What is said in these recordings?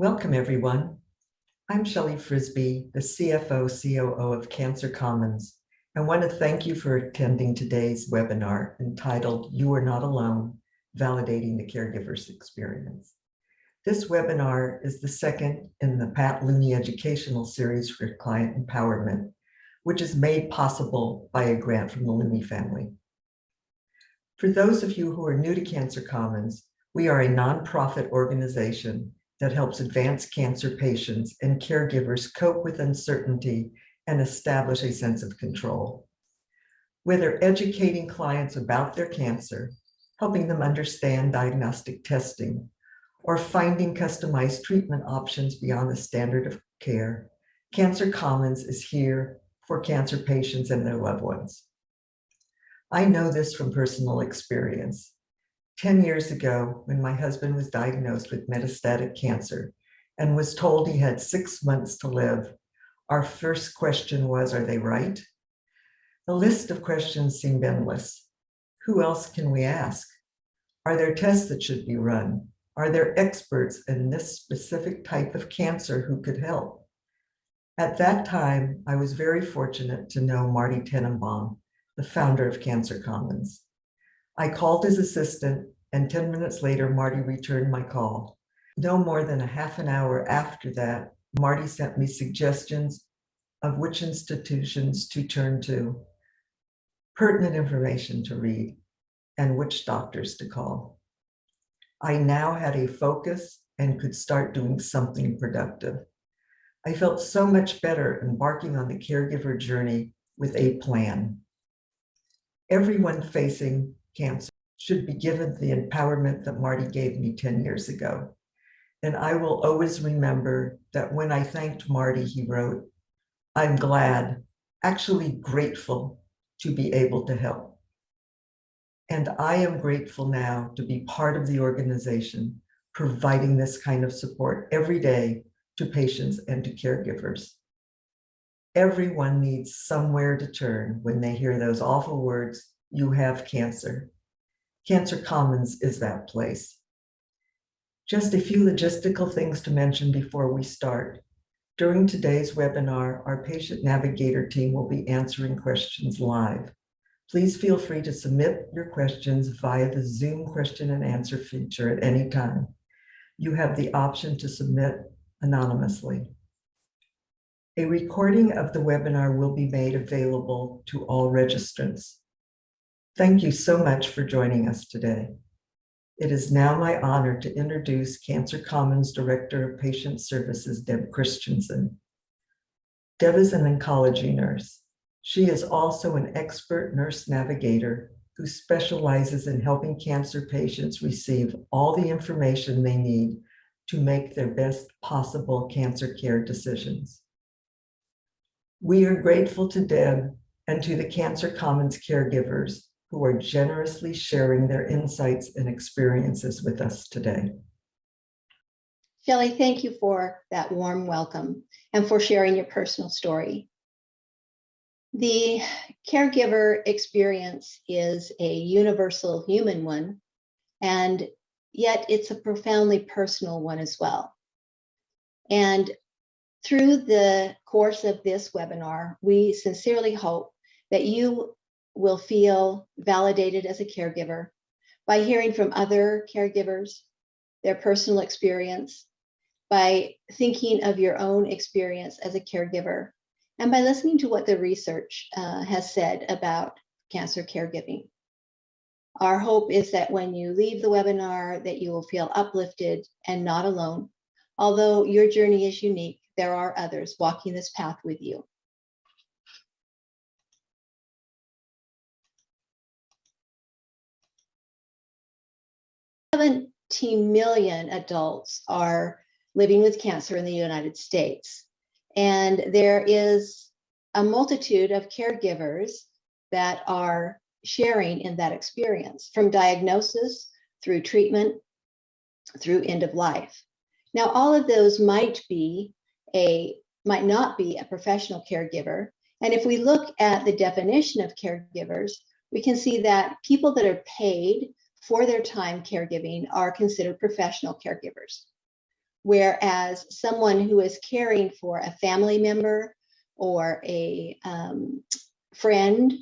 Welcome, everyone. I'm Shelley Frisbee, the CFO/COO of Cancer Commons, and want to thank you for attending today's webinar entitled You Are Not Alone, Validating the Caregiver's Experience. This webinar is the second in the Pat Looney educational series for client empowerment, which is made possible by a grant from the Looney family. For those of you who are new to Cancer Commons, we are a nonprofit organization that helps advance cancer patients and caregivers cope with uncertainty and establish a sense of control. Whether educating clients about their cancer, helping them understand diagnostic testing, or finding customized treatment options beyond the standard of care, Cancer Commons is here for cancer patients and their loved ones. I know this from personal experience. 10 years ago, when my husband was diagnosed with metastatic cancer and was told he had 6 months to live, our first question was, are they right? The list of questions seemed endless. Who else can we ask? Are there tests that should be run? Are there experts in this specific type of cancer who could help? At that time, I was very fortunate to know Marty Tenenbaum, the founder of Cancer Commons. I called his assistant, and 10 minutes later, Marty returned my call. No more than a half an hour after that, Marty sent me suggestions of which institutions to turn to, pertinent information to read, and which doctors to call. I now had a focus and could start doing something productive. I felt so much better embarking on the caregiver journey with a plan. Everyone facing cancer should be given the empowerment that Marty gave me 10 years ago. And I will always remember that when I thanked Marty, he wrote, "I'm glad, actually grateful to be able to help." And I am grateful now to be part of the organization, providing this kind of support every day to patients and to caregivers. Everyone needs somewhere to turn when they hear those awful words, "You have cancer." Cancer Commons is that place. Just a few logistical things to mention before we start. During today's webinar, our patient navigator team will be answering questions live. Please feel free to submit your questions via the Zoom question and answer feature at any time. You have the option to submit anonymously. A recording of the webinar will be made available to all registrants. Thank you so much for joining us today. It is now my honor to introduce Cancer Commons Director of Patient Services, Deb Christensen. Deb is an oncology nurse. She is also an expert nurse navigator who specializes in helping cancer patients receive all the information they need to make their best possible cancer care decisions. We are grateful to Deb and to the Cancer Commons caregivers who are generously sharing their insights and experiences with us today. Shelley, thank you for that warm welcome and for sharing your personal story. The caregiver experience is a universal human one, and yet it's a profoundly personal one as well. And through the course of this webinar, we sincerely hope that you will feel validated as a caregiver by hearing from other caregivers, their personal experience, by thinking of your own experience as a caregiver, and by listening to what the research has said about cancer caregiving. Our hope is that when you leave the webinar, that you will feel uplifted and not alone. Although your journey is unique, there are others walking this path with you. 17 million adults are living with cancer in the United States. And there is a multitude of caregivers that are sharing in that experience, from diagnosis through treatment, through end of life. Now, all of those might not be a professional caregiver. And if we look at the definition of caregivers, we can see that people that are paid for their time caregiving are considered professional caregivers. whereas someone who is caring for a family member or a friend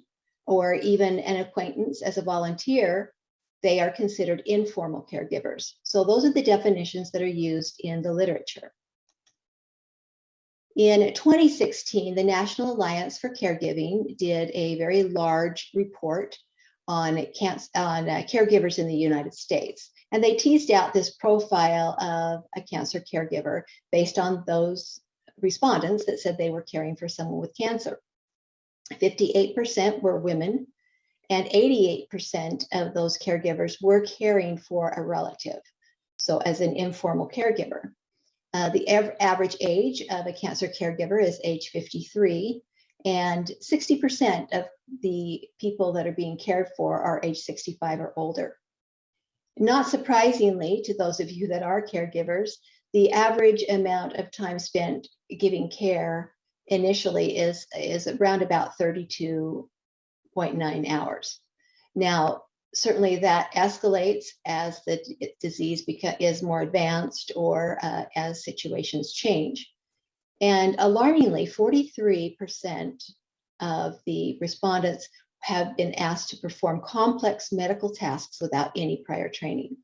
or even an acquaintance as a volunteer, they are considered informal caregivers. So those are the definitions that are used in the literature. In 2016, the National Alliance for Caregiving did a very large report on caregivers in the United States. And they teased out this profile of a cancer caregiver based on those respondents that said they were caring for someone with cancer. 58% were women, and 88% of those caregivers were caring for a relative, so as an informal caregiver. The average age of a cancer caregiver is age 53, and 60% of the people that are being cared for are age 65 or older. Not surprisingly, to those of you that are caregivers, the average amount of time spent giving care initially is around about 32.9 hours. Now, certainly that escalates as the disease is more advanced or as situations change. And alarmingly, 43% of the respondents have been asked to perform complex medical tasks without any prior training.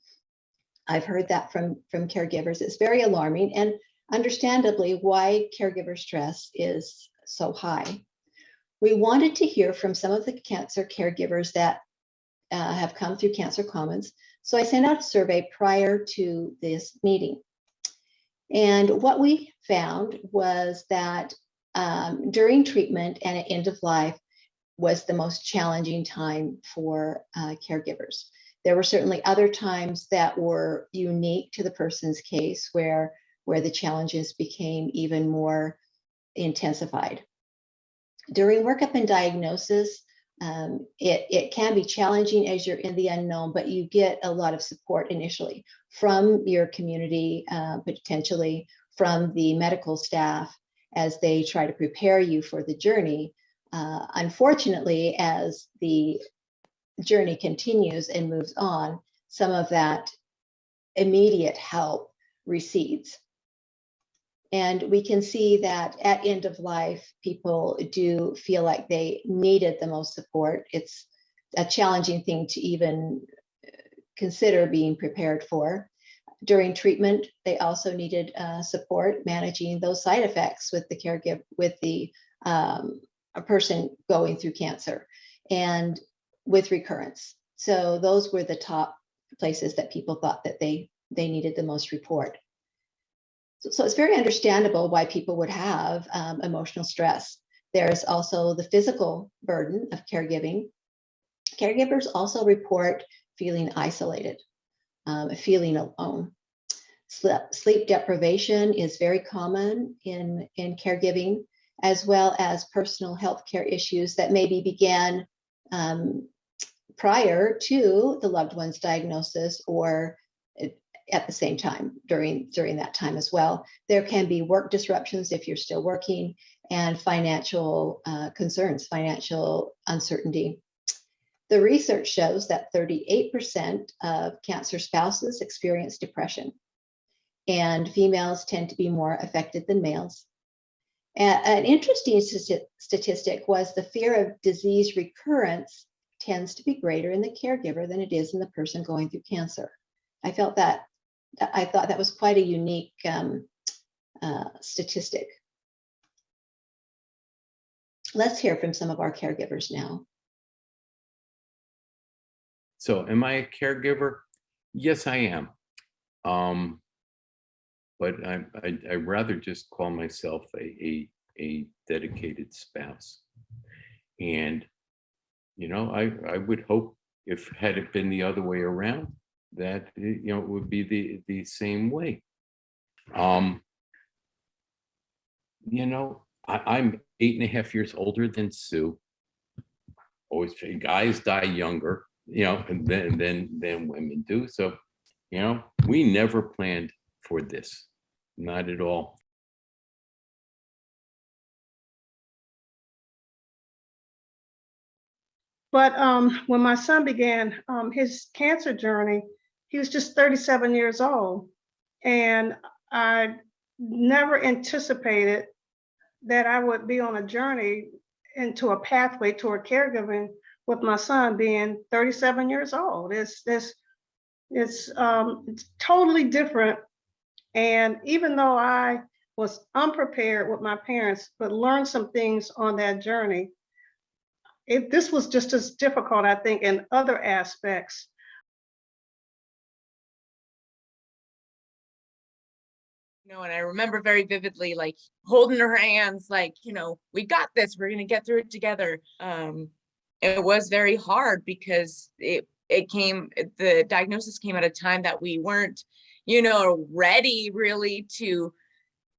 I've heard that from caregivers. It's very alarming, and understandably why caregiver stress is so high. We wanted to hear from some of the cancer caregivers that have come through Cancer Commons. So I sent out a survey prior to this meeting. And what we found was that during treatment and at end of life was the most challenging time for caregivers. There were certainly other times that were unique to the person's case where the challenges became even more intensified. During workup and diagnosis, it can be challenging as you're in the unknown, but you get a lot of support initially from your community, potentially from the medical staff as they try to prepare you for the journey. Unfortunately, as the journey continues and moves on, some of that immediate help recedes. And we can see that at end of life, people do feel like they needed the most support. It's a challenging thing to even consider being prepared for. During treatment, they also needed support managing those side effects with the caregiver, with a person going through cancer, and with recurrence. So those were the top places that people thought that they needed the most support. So it's very understandable why people would have emotional stress. There's also the physical burden of caregiving. Caregivers also report feeling isolated, feeling alone. Sleep deprivation is very common in caregiving, as well as personal health care issues that maybe began prior to the loved one's diagnosis or at the same time during that time as well. There can be work disruptions if you're still working, and financial concerns, financial uncertainty. The research shows that 38% of cancer spouses experience depression, and females tend to be more affected than males. An interesting statistic was the fear of disease recurrence tends to be greater in the caregiver than it is in the person going through cancer. I thought that was quite a unique statistic. Let's hear from some of our caregivers now. So am I a caregiver? Yes, I am. But I'd rather just call myself a dedicated spouse. And, you know, I would hope, if had it been the other way around, that, you know, it would be the same way. You know, I'm 8.5 years older than Sue. Always say guys die younger, you know, than women do. So, you know, we never planned for this, not at all. But when my son began his cancer journey, he was just 37 years old. And I never anticipated that I would be on a journey into a pathway toward caregiving with my son being 37 years old. It's totally different. And even though I was unprepared with my parents, but learned some things on that journey, this was just as difficult, I think, in other aspects. And I remember very vividly, like holding her hands, like, we got this, we're gonna get through it together. It was very hard because the diagnosis came at a time that we weren't, ready really to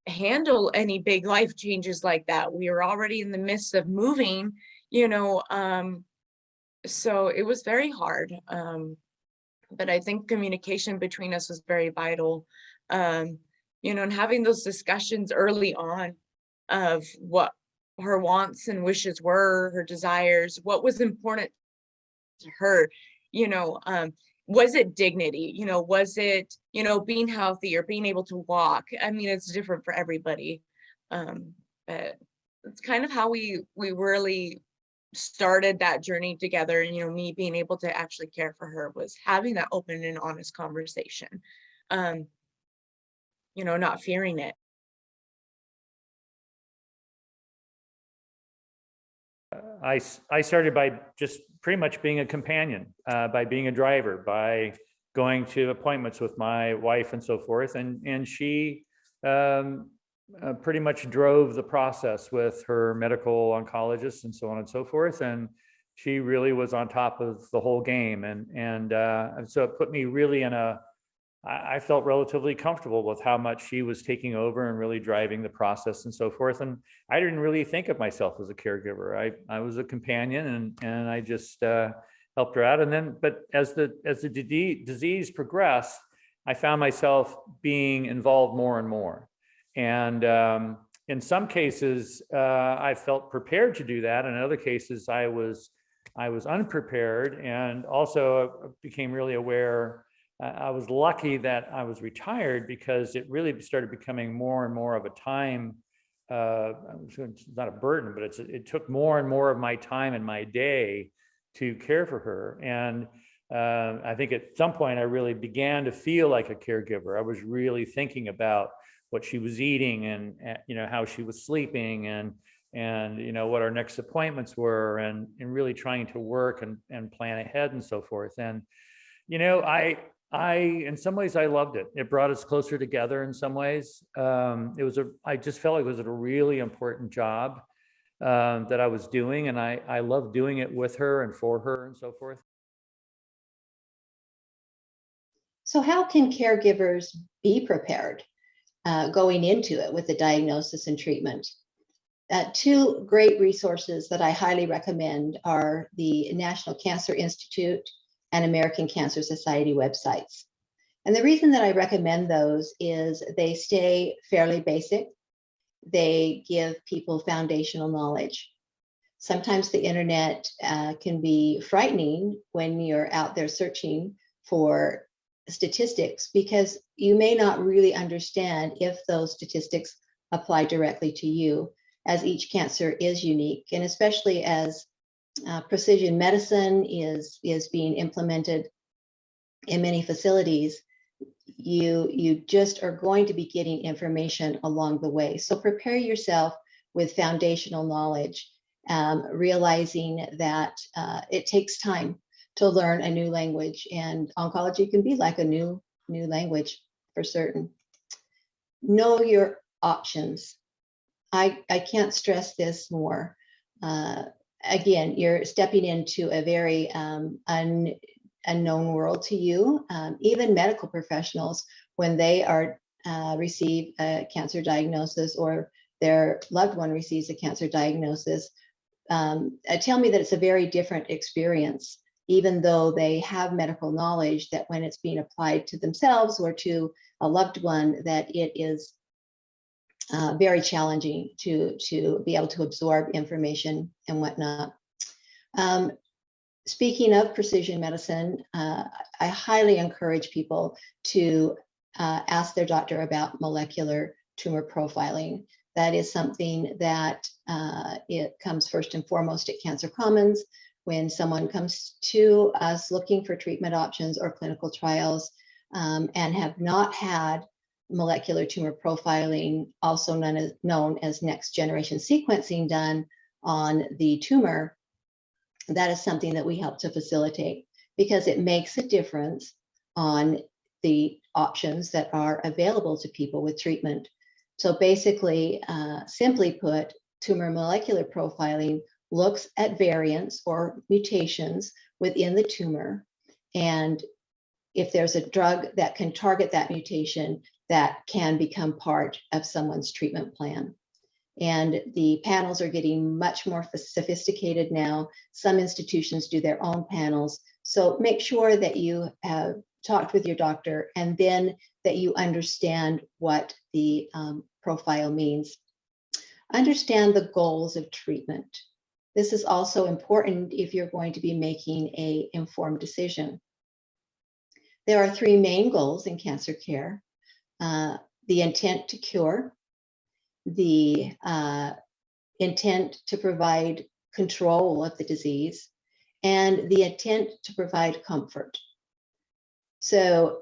handle any big life changes like that. We were already in the midst of moving, so it was very hard. But I think communication between us was very vital. And having those discussions early on of what her wants and wishes were, her desires, what was important to her, was it dignity, was it, being healthy or being able to walk? I mean, it's different for everybody. But it's kind of how we really started that journey together. And, me being able to actually care for her was having that open and honest conversation. Not fearing it. I started by just pretty much being a companion, by being a driver, by going to appointments with my wife and so forth. And she pretty much drove the process with her medical oncologist and so on and so forth. And she really was on top of the whole game. And so it put me really I felt relatively comfortable with how much she was taking over and really driving the process and so forth. And I didn't really think of myself as a caregiver. I was a companion and I just helped her out. And then, but as the disease progressed, I found myself being involved more and more. And in some cases, I felt prepared to do that. In other cases, I was unprepared, and also became really aware. I was lucky that I was retired because it really started becoming more and more of a time. It's not a burden, but it took more and more of my time in my day to care for her. And I think at some point I really began to feel like a caregiver. I was really thinking about what she was eating and how she was sleeping and what our next appointments were, and really trying to work and plan ahead and so forth. And I in some ways I loved it. It brought us closer together in some ways. I just felt like it was a really important job that I was doing, and I loved doing it with her and for her and so forth. So how can caregivers be prepared going into it with the diagnosis and treatment? Two great resources that I highly recommend are the National Cancer Institute and American Cancer Society websites. And the reason that I recommend those is they stay fairly basic. They give people foundational knowledge. Sometimes the internet can be frightening when you're out there searching for statistics, because you may not really understand if those statistics apply directly to you, as each cancer is unique. And especially as precision medicine is being implemented in many facilities, you just are going to be getting information along the way. So prepare yourself with foundational knowledge, realizing that it takes time to learn a new language, and oncology can be like a new language for certain. Know your options. I can't stress this more. Again, you're stepping into a very unknown world to you. Even medical professionals, when they receive a cancer diagnosis or their loved one receives a cancer diagnosis, tell me that it's a very different experience, even though they have medical knowledge, that when it's being applied to themselves or to a loved one, that it is very challenging to be able to absorb information and whatnot. Speaking of precision medicine, I highly encourage people to ask their doctor about molecular tumor profiling. That is something that it comes first and foremost at Cancer Commons. When someone comes to us looking for treatment options or clinical trials and have not had molecular tumor profiling, also known as next generation sequencing, done on the tumor, that is something that we help to facilitate, because it makes a difference on the options that are available to people with treatment. So basically, simply put, tumor molecular profiling looks at variants or mutations within the tumor. And if there's a drug that can target that mutation, that can become part of someone's treatment plan. And the panels are getting much more sophisticated now. Some institutions do their own panels. So make sure that you have talked with your doctor, and then that you understand what the profile means. Understand the goals of treatment. This is also important if you're going to be making an informed decision. There are three main goals in cancer care: the intent to cure, the intent to provide control of the disease, and the intent to provide comfort. So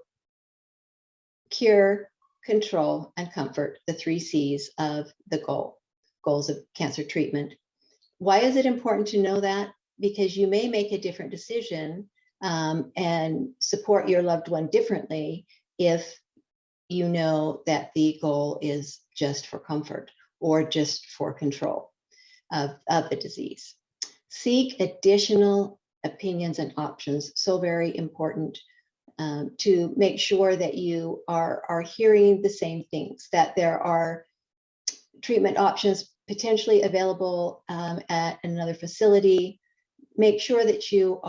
cure, control, and comfort, the three C's of the goals of cancer treatment. Why is it important to know that? Because you may make a different decision and support your loved one differently if you know that the goal is just for comfort or just for control of the disease. Seek additional opinions and options. So very important to make sure that you are hearing the same things, that there are treatment options potentially available at another facility. Make sure that you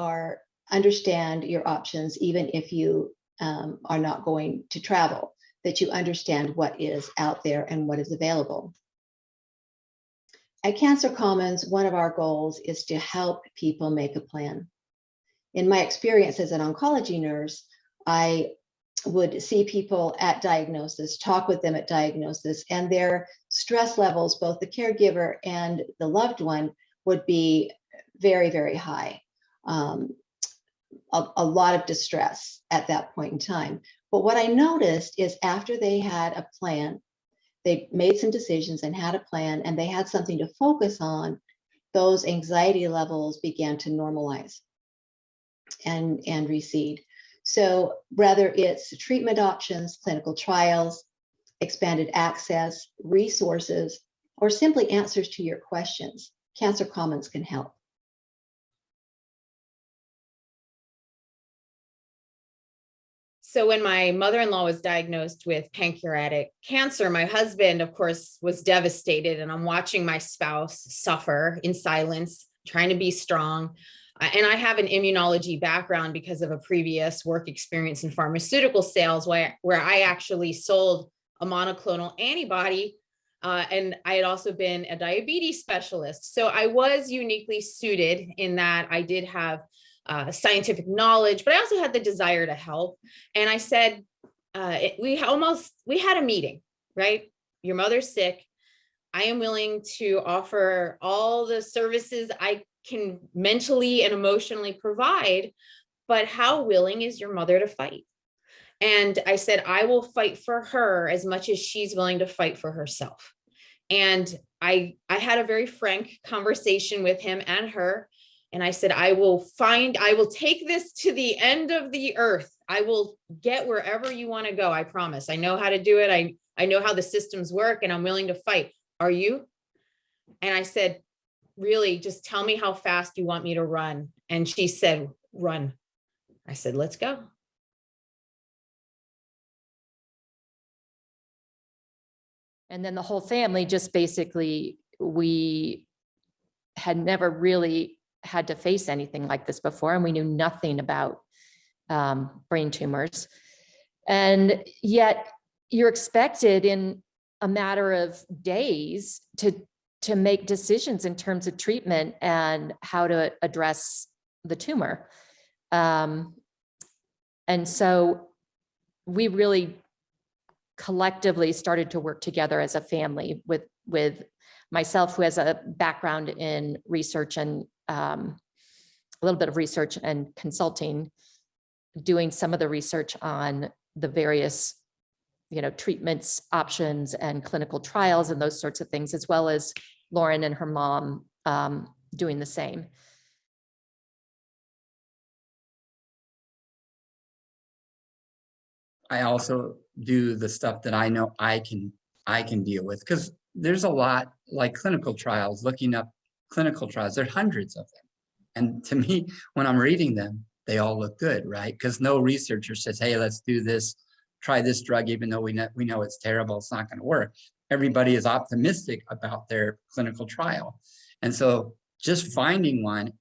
understand your options, even if you are not going to travel, that you understand what is out there and what is available. At Cancer Commons, one of our goals is to help people make a plan. In my experience as an oncology nurse, I would see people at diagnosis, talk with them at diagnosis, and their stress levels, both the caregiver and the loved one, would be very, very high. A lot of distress at that point in time. But what I noticed is after they had a plan, they made some decisions and had a plan, and they had something to focus on, those anxiety levels began to normalize and recede. So whether it's treatment options, clinical trials, expanded access, resources, or simply answers to your questions, Cancer Commons can help. So when my mother-in-law was diagnosed with pancreatic cancer, my husband, of course, was devastated, and I'm watching my spouse suffer in silence, trying to be strong. And I have an immunology background because of a previous work experience in pharmaceutical sales where I actually sold a monoclonal antibody. And I had also been a diabetes specialist. So I was uniquely suited in that I did have scientific knowledge, but I also had the desire to help. And I said, we had a meeting, right? Your mother's sick. I am willing to offer all the services I can mentally and emotionally provide, but how willing is your mother to fight? And I said, I will fight for her as much as she's willing to fight for herself. And I had a very frank conversation with him and her. And I said, I will take this to the end of the earth. I will get wherever you want to go. I promise. I know how to do it. I know how the systems work, and I'm willing to fight. Are you? And I said, really, just tell me how fast you want me to run. And she said, run. I said, let's go. And then the whole family just basically, we had never really had to face anything like this before, and we knew nothing about brain tumors. And yet you're expected in a matter of days to make decisions in terms of treatment and how to address the tumor. And so we really collectively started to work together as a family with myself, who has a background in research and a little bit of research and consulting, doing some of the research on the various, treatments, options, and clinical trials and those sorts of things, as well as Lauren and her mom doing the same. I also do the stuff that I know I can deal with, because there's a lot, like clinical trials, looking up clinical trials. There are hundreds of them. And to me, when I'm reading them, they all look good, right? Because no researcher says, hey, let's do this, try this drug, even though we know it's terrible, it's not going to work. Everybody is optimistic about their clinical trial. And so just finding one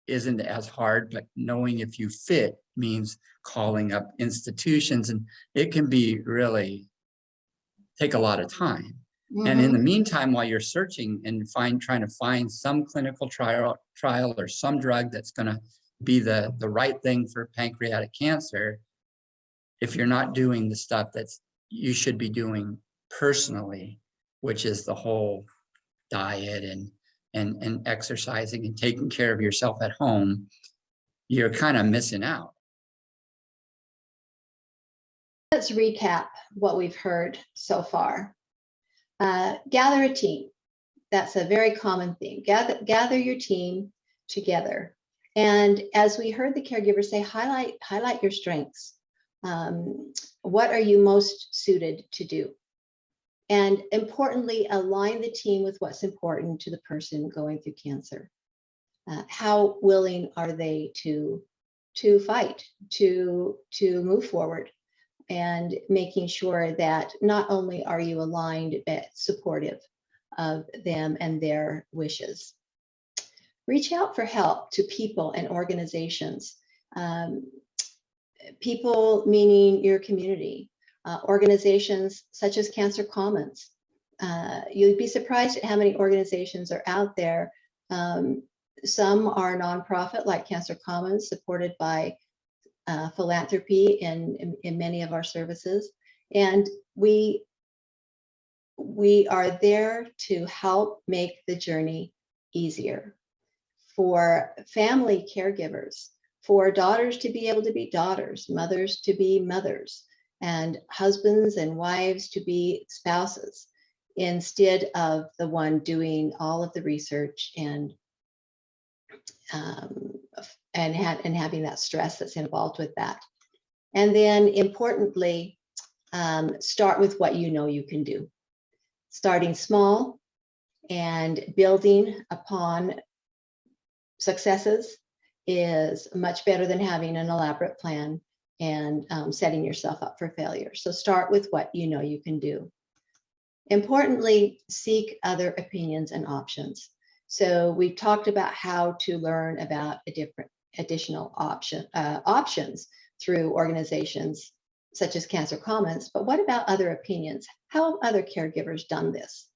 isn't as hard, but knowing if you fit means calling up institutions, and it can be really take a lot of time. And in the meantime, while you're searching and trying to find some clinical trial or some drug that's going to be the right thing for pancreatic cancer, if you're not doing the stuff that's you should be doing personally, which is the whole diet and exercising and taking care of yourself at home, you're kind of missing out. Let's recap what we've heard so far. Gather a team. That's a very common theme. Gather your team together. And as we heard the caregivers say, highlight your strengths. What are you most suited to do? And importantly, align the team with what's important to the person going through cancer. How willing are they to fight, to move forward, and making sure that not only are you aligned, but supportive of them and their wishes. Reach out for help to people and organizations. People meaning your community, organizations such as Cancer Commons. You'd be surprised at how many organizations are out there. Some are nonprofit, like Cancer Commons, supported by philanthropy in many of our services. And we are there to help make the journey easier for family caregivers, for daughters to be able to be daughters, mothers to be mothers, and husbands and wives to be spouses, instead of the one doing all of the research and having that stress that's involved with that. And then importantly, start with what you know you can do. Starting small and building upon successes is much better than having an elaborate plan and setting yourself up for failure. So start with what you know you can do. Importantly, seek other opinions and options. So we've talked about how to learn about additional options through organizations such as Cancer Commons, but what about other opinions? How have other caregivers done this?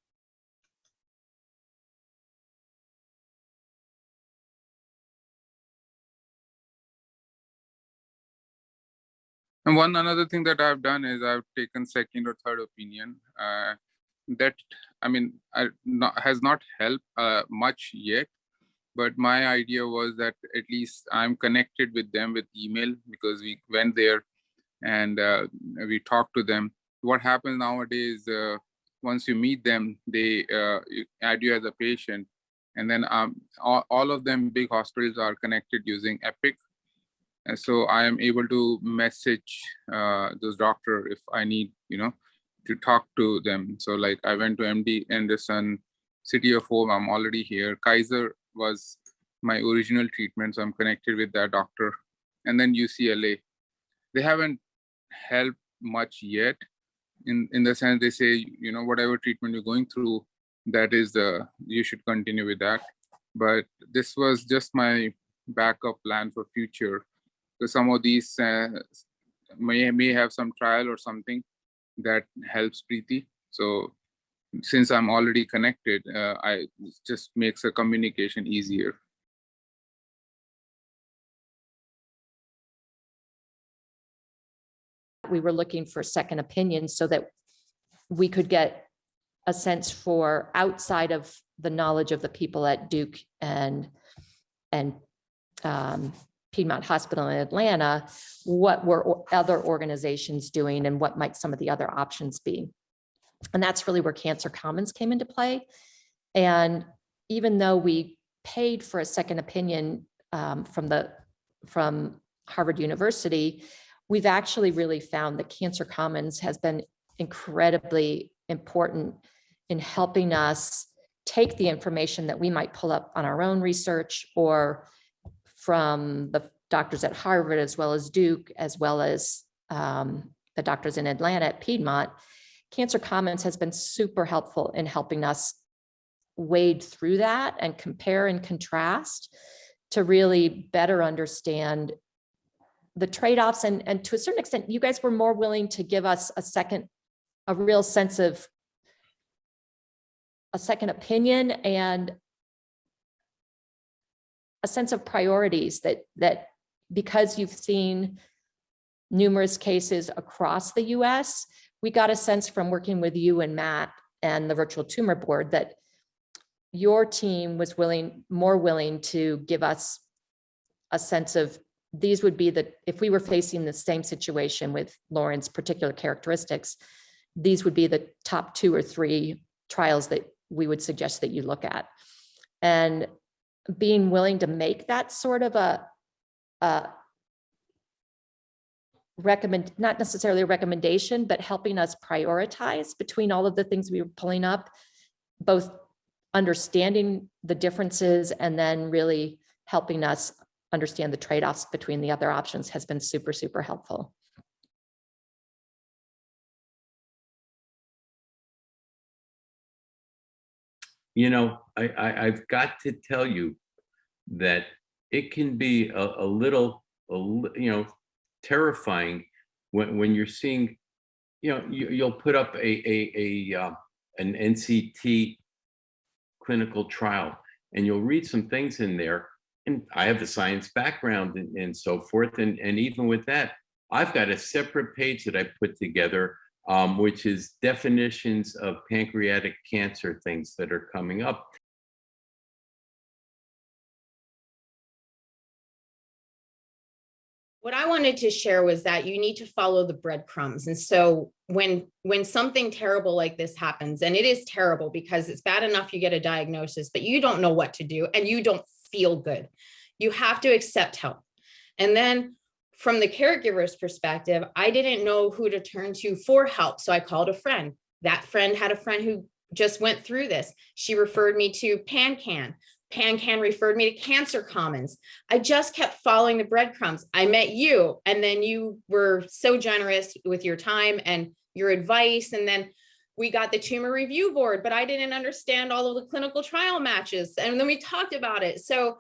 And one another thing that I've done is I've taken second or third opinion. That, I mean, has not helped much yet. But my idea was that at least I'm connected with them with email, because we went there and we talked to them. What happens nowadays, once you meet them, they add you as a patient. And then all of them big hospitals are connected using Epic. And so I am able to message those doctor if I need, to talk to them. So like I went to MD Anderson, City of Hope, I'm already here. Kaiser was my original treatment, so I'm connected with that doctor. And then UCLA. They haven't helped much yet in the sense they say, whatever treatment you're going through, that is you should continue with that. But this was just my backup plan for future. Because some of these may have some trial or something that helps Preeti. So since I'm already connected, it just makes a communication easier. We were looking for second opinions so that we could get a sense for, outside of the knowledge of the people at Duke and Piedmont Hospital in Atlanta, what were other organizations doing and what might some of the other options be. And that's really where Cancer Commons came into play. And even though we paid for a second opinion from Harvard University, we've actually really found that Cancer Commons has been incredibly important in helping us take the information that we might pull up on our own research or from the doctors at Harvard, as well as Duke, as well as the doctors in Atlanta at Piedmont. Cancer Commons has been super helpful in helping us wade through that and compare and contrast to really better understand the trade-offs. And to a certain extent, you guys were more willing to give us a real sense of a second opinion and a sense of priorities that because you've seen numerous cases across the US, we got a sense from working with you and Matt and the Virtual Tumor Board that your team was more willing to give us a sense of these would be if we were facing the same situation with Lauren's particular characteristics, these would be the top 2 or 3 trials that we would suggest that you look at. And being willing to make that sort of not necessarily a recommendation, but helping us prioritize between all of the things we were pulling up, both understanding the differences and then really helping us understand the trade-offs between the other options has been super, super helpful. You know, I've got to tell you that it can be a little, you know, terrifying when you're seeing, you know, you'll put up an NCT clinical trial and you'll read some things in there. And I have the science background and so forth. And even with that, I've got a separate page that I put together, which is definitions of pancreatic cancer things that are coming up. What I wanted to share was that you need to follow the breadcrumbs. And so when something terrible like this happens, and it is terrible because it's bad enough you get a diagnosis, but you don't know what to do and you don't feel good, you have to accept help. And then from the caregiver's perspective, I didn't know who to turn to for help. So I called a friend. That friend had a friend who just went through this. She referred me to PanCan. PanCan referred me to Cancer Commons. I just kept following the breadcrumbs. I met you, and then you were so generous with your time and your advice. And then we got the tumor review board, but I didn't understand all of the clinical trial matches. And then we talked about it. So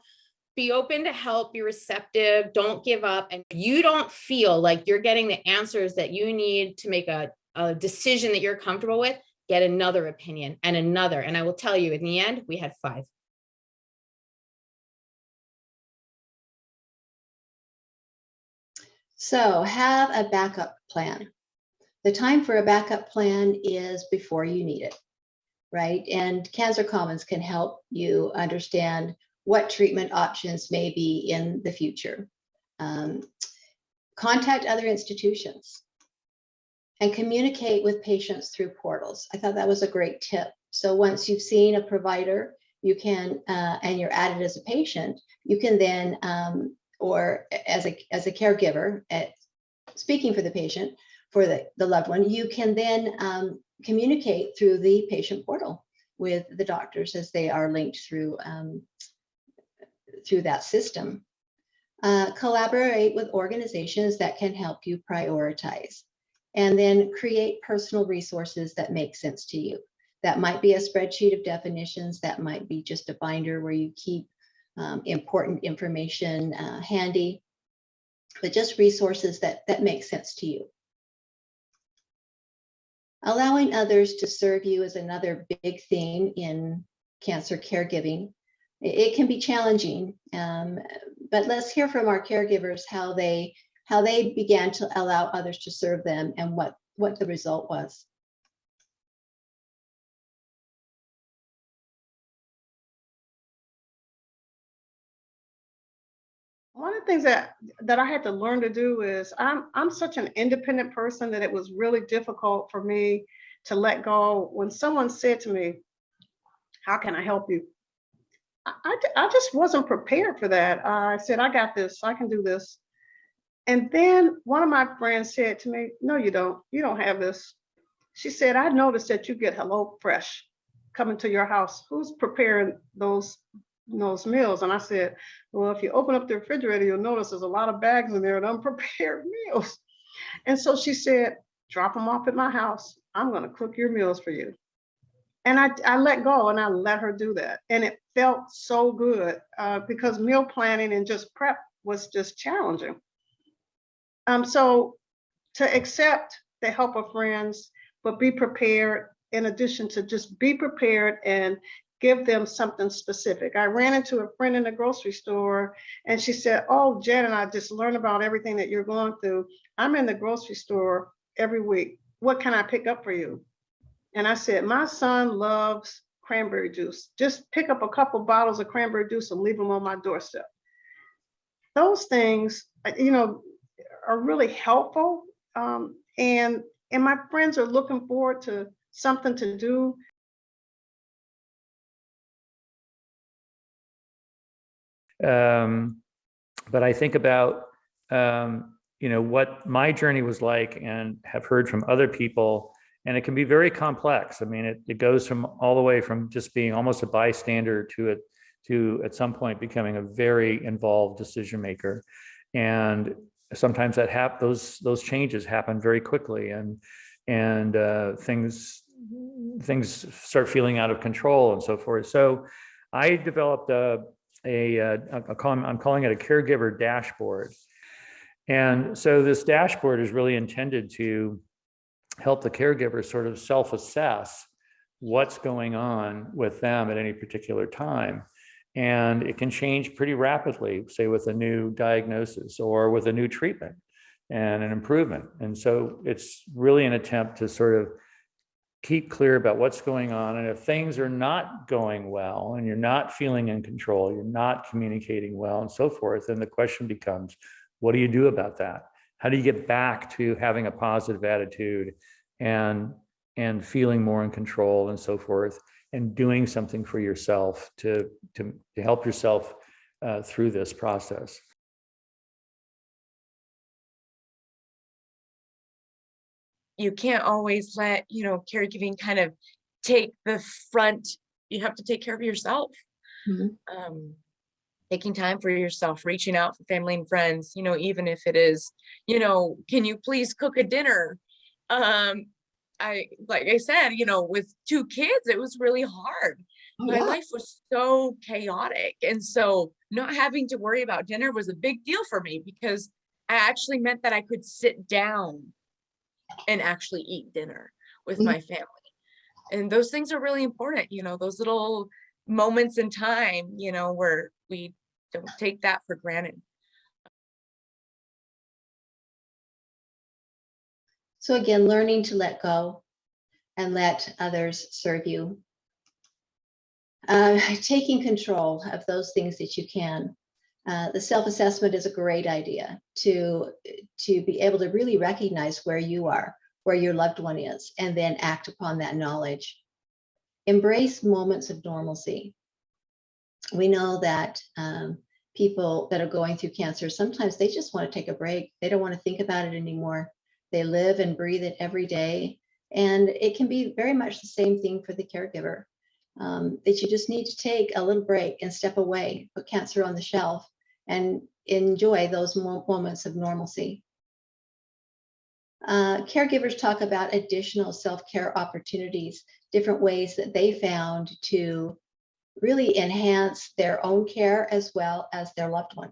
be open to help, be receptive, don't give up. And if you don't feel like you're getting the answers that you need to make a decision that you're comfortable with, get another opinion and another. And I will tell you, in the end, we had 5. So have a backup plan. The time for a backup plan is before you need it, right? And Cancer Commons can help you understand what treatment options may be in the future. Contact other institutions and communicate with patients through portals. I thought that was a great tip. So once you've seen a provider, you can, and you're added as a patient, you can then, or as a caregiver, speaking for the patient, for the loved one, you can then communicate through the patient portal with the doctors as they are linked through that system. Collaborate with organizations that can help you prioritize, and then create personal resources that make sense to you. That might be a spreadsheet of definitions, that might be just a binder where you keep important information handy, but just resources that make sense to you. Allowing others to serve you is another big theme in cancer caregiving. It can be challenging, but let's hear from our caregivers how they began to allow others to serve them and what the result was. One of the things that I had to learn to do is I'm such an independent person that it was really difficult for me to let go. When someone said to me, "How can I help you?" I just wasn't prepared for that. I said, "I got this. I can do this." And then one of my friends said to me, "No, you don't. You don't have this." She said, "I noticed that you get Hello Fresh coming to your house. Who's preparing those meals?" And I said, "Well, if you open up the refrigerator, you'll notice there's a lot of bags in there of unprepared meals." And so she said, "Drop them off at my house. I'm going to cook your meals for you." And I let go and I let her do that. And it felt so good because meal planning and just prep was just challenging. So to accept the help of friends, but be prepared in addition to just be prepared and give them something specific. I ran into a friend in the grocery store and she said, "Oh, Janet, I just learned about everything that you're going through. I'm in the grocery store every week. What can I pick up for you?" And I said, "My son loves cranberry juice. Just pick up a couple bottles of cranberry juice and leave them on my doorstep." Those things, are really helpful. And my friends are looking forward to something to do. But I think about, what my journey was like and have heard from other people, and it can be very complex. I mean, it goes from all the way from just being almost a bystander to at some point becoming a very involved decision maker. And sometimes those changes happen very quickly, and things start feeling out of control and so forth. So I developed I'm calling it a caregiver dashboard. And so this dashboard is really intended to help the caregiver sort of self-assess what's going on with them at any particular time. And it can change pretty rapidly, say with a new diagnosis or with a new treatment and an improvement. And so it's really an attempt to sort of keep clear about what's going on. And if things are not going well and you're not feeling in control, you're not communicating well and so forth, then the question becomes, what do you do about that? How do you get back to having a positive attitude and feeling more in control and so forth, and doing something for yourself to help yourself through this process? You can't always let, caregiving kind of take the front. You have to take care of yourself. Mhm. Taking time for yourself, reaching out for family and friends, even if it is, can you please cook a dinner? Like I said, with 2 kids, it was really hard. Oh, My yeah. life was so chaotic. And so not having to worry about dinner was a big deal for me, because I actually meant that I could sit down and actually eat dinner with my family. And those things are really important, those little moments in time, where we don't take that for granted. So again, learning to let go and let others serve you. Taking control of those things that you can. The self-assessment is a great idea to be able to really recognize where you are, where your loved one is, and then act upon that knowledge. Embrace moments of normalcy. We know that people that are going through cancer, sometimes they just want to take a break. They don't want to think about it anymore. They live and breathe it every day. And it can be very much the same thing for the caregiver, that you just need to take a little break and step away, put cancer on the shelf, and enjoy those moments of normalcy. Caregivers talk about additional self-care opportunities, different ways that they found to really enhance their own care as well as their loved one.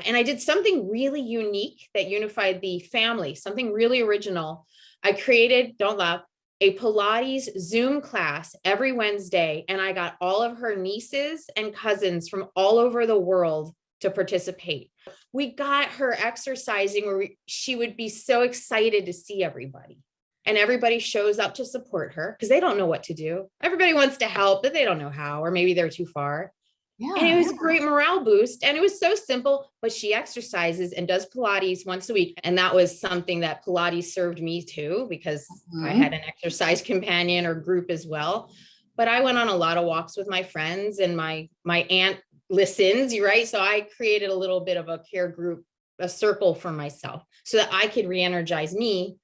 And I did something really unique that unified the family, something really original. I created, don't laugh, a Pilates Zoom class every Wednesday, and I got all of her nieces and cousins from all over the world to participate. We got her exercising where she would be so excited to see everybody. and everybody shows up to support her because they don't know what to do. Everybody wants to help, but they don't know how, or maybe they're too far. And it was a great morale boost. And it was so simple, but she exercises and does Pilates once a week. And that was something that Pilates served me too, because I had an exercise companion or group as well. But I went on a lot of walks with my friends, and my aunt listens, right? So I created a little bit of a care group, a circle for myself, so that I could re-energize me,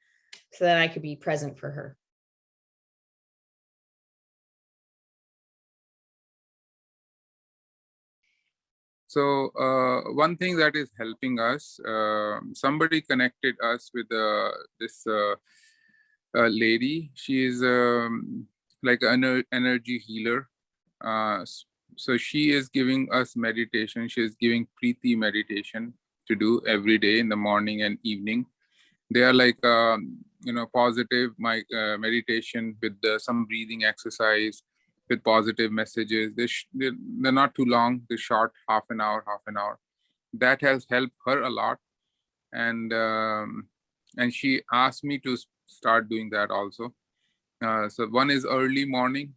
so that I could be present for her. So one thing that is helping us, somebody connected us with this lady. She is like an energy healer. So she is giving us meditation. She is giving Preeti meditation to do every day in the morning and evening. They are like positive meditation with some breathing exercise, with positive messages. They're not too long. They're short, half an hour. That has helped her a lot, and she asked me to start doing that also. So one is early morning.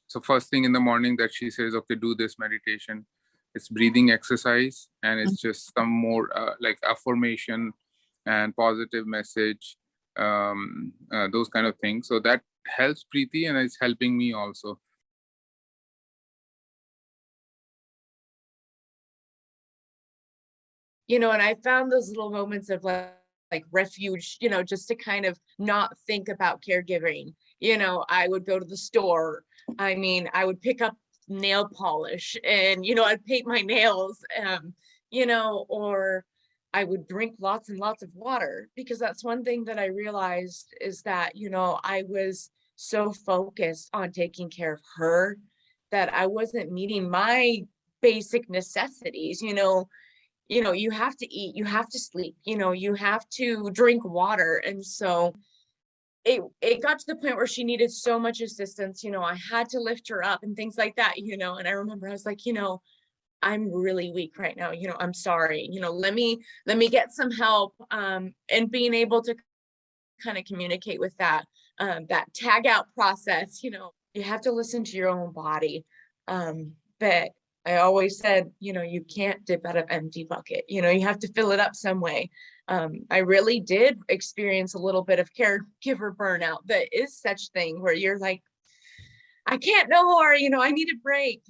So first thing in the morning that she says, okay, do this meditation. It's breathing exercise, and it's just some more like affirmation and positive message, those kind of things. So that helps Preeti, and it's helping me also. And I found those little moments of like refuge, just to kind of not think about caregiving. I would go to the store. I would pick up nail polish, and, I'd paint my nails, or I would drink lots and lots of water, because that's one thing that I realized is that, I was so focused on taking care of her that I wasn't meeting my basic necessities. You have to eat, you have to sleep, you have to drink water. And so it got to the point where she needed so much assistance, I had to lift her up and things like that, and I remember I was like, I'm really weak right now, I'm sorry, let me get some help. And being able to kind of communicate with that tag out process, you have to listen to your own body. But I always said, you can't dip out of empty bucket, you have to fill it up some way. I really did experience a little bit of caregiver burnout. That is such thing where you're like, I can't no more, I need a break.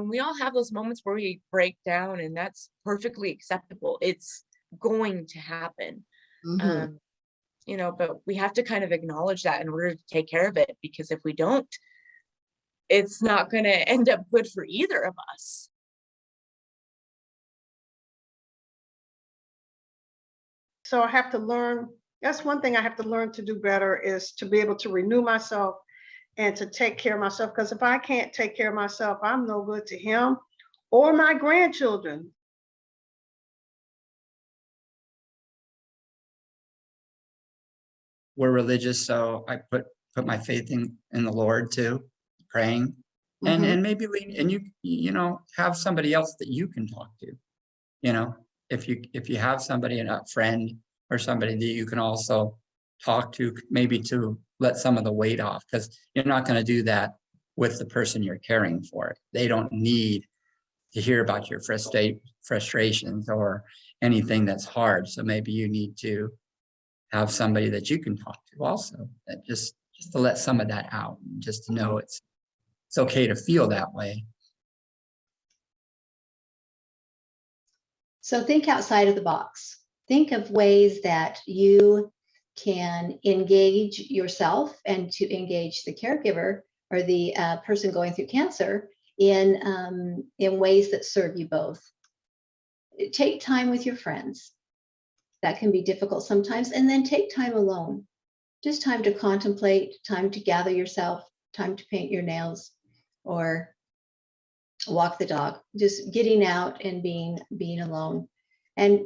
We all have those moments where we break down, and that's perfectly acceptable. It's going to happen. But we have to kind of acknowledge that in order to take care of it, because if we don't, it's not going to end up good for either of us. So I have to learn, that's one thing I have to learn to do better, is to be able to renew myself and to take care of myself. Because if I can't take care of myself, I'm no good to him or my grandchildren. We're religious, so I put my faith in the Lord too, praying, and maybe you have somebody else that you can talk to. If you have somebody, a friend or somebody that you can also talk to, maybe to let some of the weight off, because you're not going to do that with the person you're caring for. They don't need to hear about your frustrations or anything that's hard. So maybe you need to have somebody that you can talk to also, that just to let some of that out, just to know it's okay to feel that way. So think outside of the box. Think of ways that you can engage yourself and to engage the caregiver or the person going through cancer in ways that serve you both. Take time with your friends. That can be difficult sometimes. And then take time alone. Just time to contemplate, time to gather yourself, time to paint your nails or walk the dog. Just getting out and being alone. And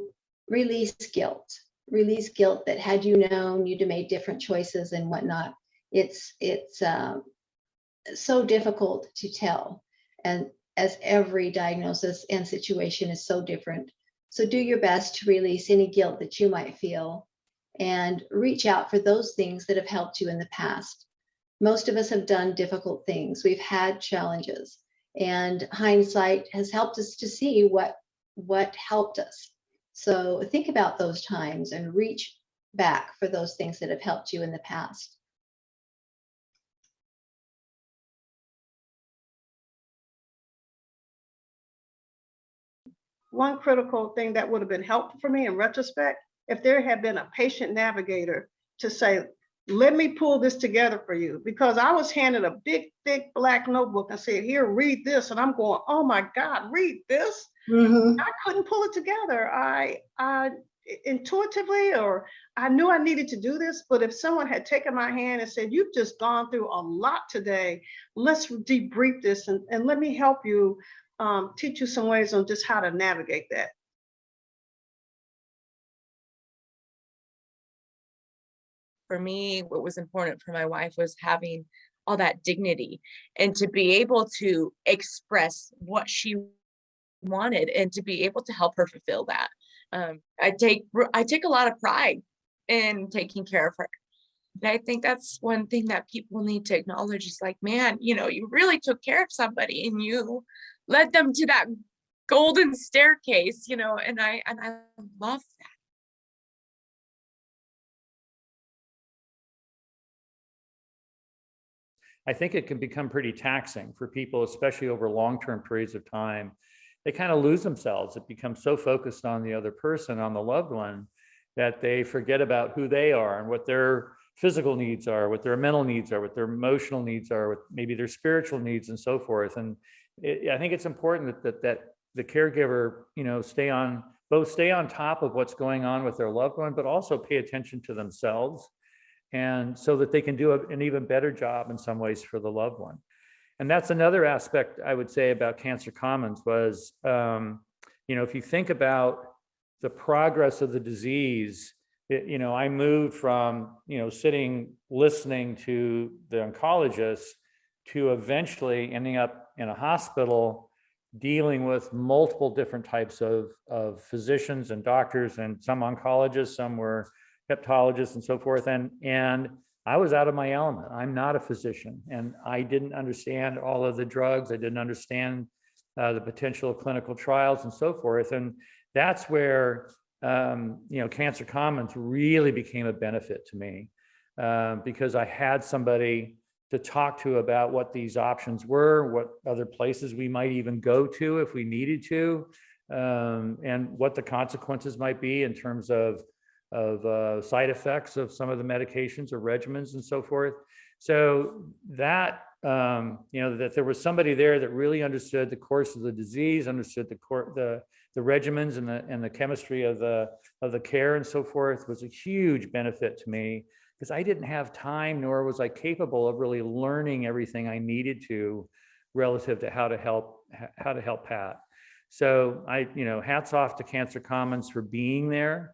release guilt. Release guilt that had you known, you'd have made different choices and whatnot. It's so difficult to tell. And as every diagnosis and situation is so different. So do your best to release any guilt that you might feel and reach out for those things that have helped you in the past. Most of us have done difficult things. We've had challenges, and hindsight has helped us to see what helped us. So think about those times and reach back for those things that have helped you in the past. One critical thing that would have been helpful for me in retrospect, if there had been a patient navigator to say, let me pull this together for you, because I was handed a big, thick black notebook and said, here, read this. And I'm going, oh my God, read this. I couldn't pull it together. I intuitively, or I knew I needed to do this, but if someone had taken my hand and said, you've just gone through a lot today, let's debrief this and let me help you, teach you some ways on just how to navigate that. For me, what was important for my wife was having all that dignity and to be able to express what she wanted and to be able to help her fulfill that. I take a lot of pride in taking care of her. And I think that's one thing that people need to acknowledge is like, man, you know, you really took care of somebody and you led them to that golden staircase, you know, and I love that. I think it can become pretty taxing for people, especially over long-term periods of time. They kind of lose themselves. It becomes so focused on the other person, on the loved one, that they forget about who they are and what their physical needs are, what their mental needs are, what their emotional needs are, what maybe their spiritual needs and so forth. And I think it's important that the caregiver, you know, stay on top of what's going on with their loved one, but also pay attention to themselves, and so that they can do an even better job in some ways for the loved one. And that's another aspect I would say about Cancer Commons was, you know, if you think about the progress of the disease, you know, I moved from, you know, sitting, listening to the oncologist to eventually ending up in a hospital dealing with multiple different types of physicians and doctors, and some oncologists, some were hepatologists and so forth. And I was out of my element. I'm not a physician, and I didn't understand all of the drugs. I didn't understand the potential of clinical trials and so forth. And that's where, you know, Cancer Commons really became a benefit to me, because I had somebody to talk to about what these options were, what other places we might even go to if we needed to, and what the consequences might be in terms of side effects of some of the medications or regimens and so forth. So that, you know, that there was somebody there that really understood the course of the disease, understood the regimens and the chemistry of the care and so forth, was a huge benefit to me, because I didn't have time, nor was I capable of really learning everything I needed to relative to how to help Pat. So you know, hats off to Cancer Commons for being there.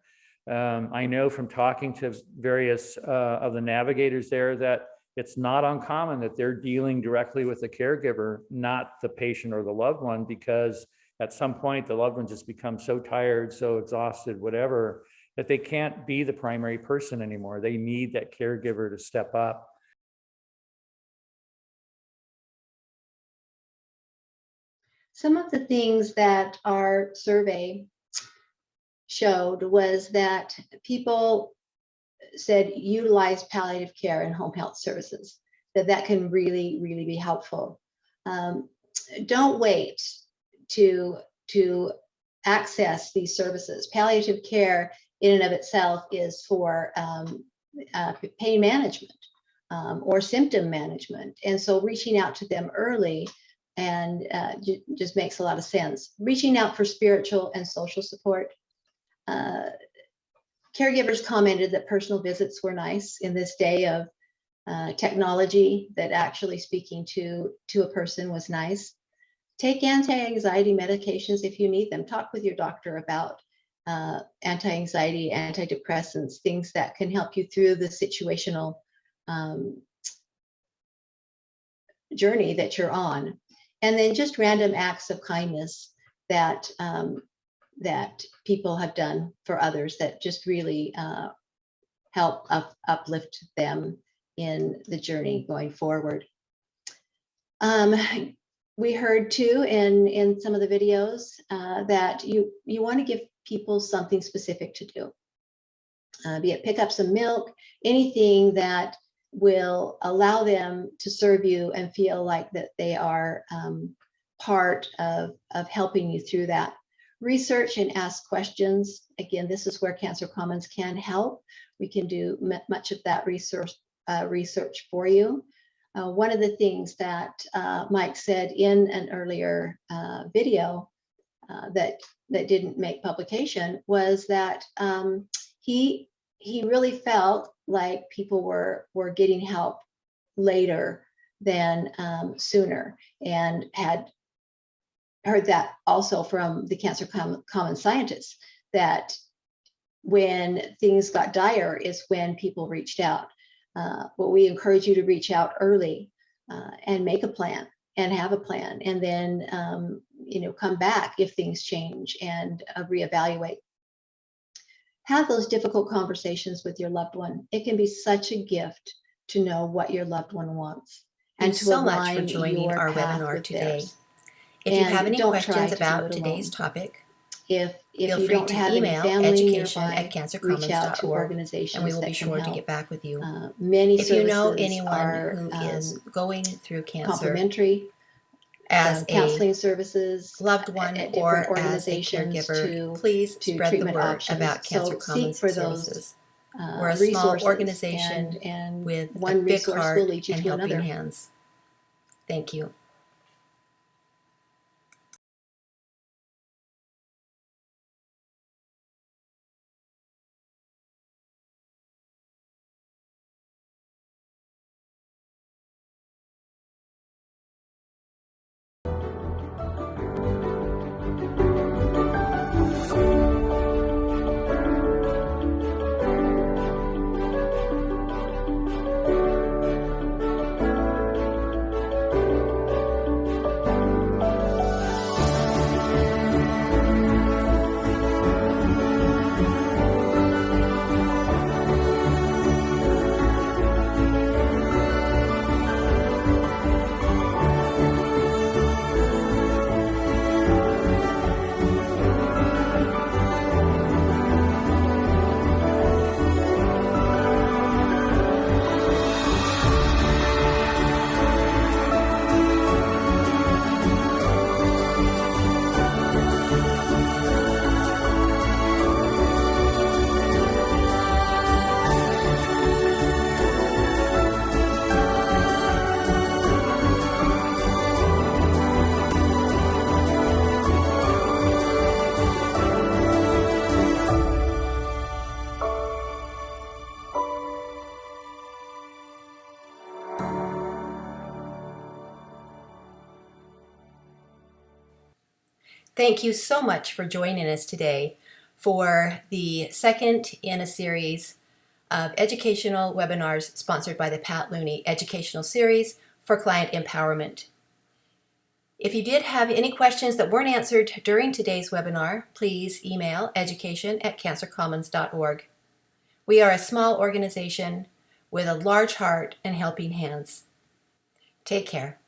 I know from talking to various of the navigators there that it's not uncommon that they're dealing directly with the caregiver, not the patient or the loved one, because at some point the loved one just becomes so tired, so exhausted, whatever, that they can't be the primary person anymore. They need that caregiver to step up. Some of the things that our survey showed was that people said utilize palliative care and home health services, that can really, really be helpful. Don't wait to access these services. Palliative care in and of itself is for pain management or symptom management. And so reaching out to them early and just makes a lot of sense. Reaching out for spiritual and social support. Caregivers commented that personal visits were nice in this day of technology, that actually speaking to a person was nice. Take anti-anxiety medications if you need them. Talk with your doctor about anti-anxiety, antidepressants, things that can help you through the situational journey that you're on. And then just random acts of kindness that that people have done for others that just really help uplift them in the journey going forward. We heard too in some of the videos that you want to give people something specific to do, be it pick up some milk, anything that will allow them to serve you and feel like that they are part of helping you through that. Research and ask questions. Again, this is where Cancer Commons can help. We can do much of that research for you. One of the things that Mike said in an earlier video that didn't make publication was that he really felt like people were getting help later than sooner, and had heard that also from the Cancer Commons scientists, that when things got dire is when people reached out. But we encourage you to reach out early and make a plan and have a plan, and then come back if things change and reevaluate. Have those difficult conversations with your loved one. It can be such a gift to know what your loved one wants and Thanks to so much for align joining your our path webinar with today. theirs. If you have And any don't try questions to do about it today's alone. topic, If feel you free don't to have any email family nearby, reach out to education@cancercommons.org, organizations and we will that be can sure to help. get back with you. Many If you know services anyone are who is going through cancer complimentary. as a Counseling services loved one at or different as a organizations caregiver, please to spread the treatment word options. about Cancer So seek Commons for those services. We're a small resources, organization and with a one big resource heart will lead you and to helping another. hands. Thank you. Thank you so much for joining us today for the second in a series of educational webinars sponsored by the Pat Looney Educational Series for Client Empowerment. If you did have any questions that weren't answered during today's webinar, please email education@cancercommons.org. We are a small organization with a large heart and helping hands. Take care.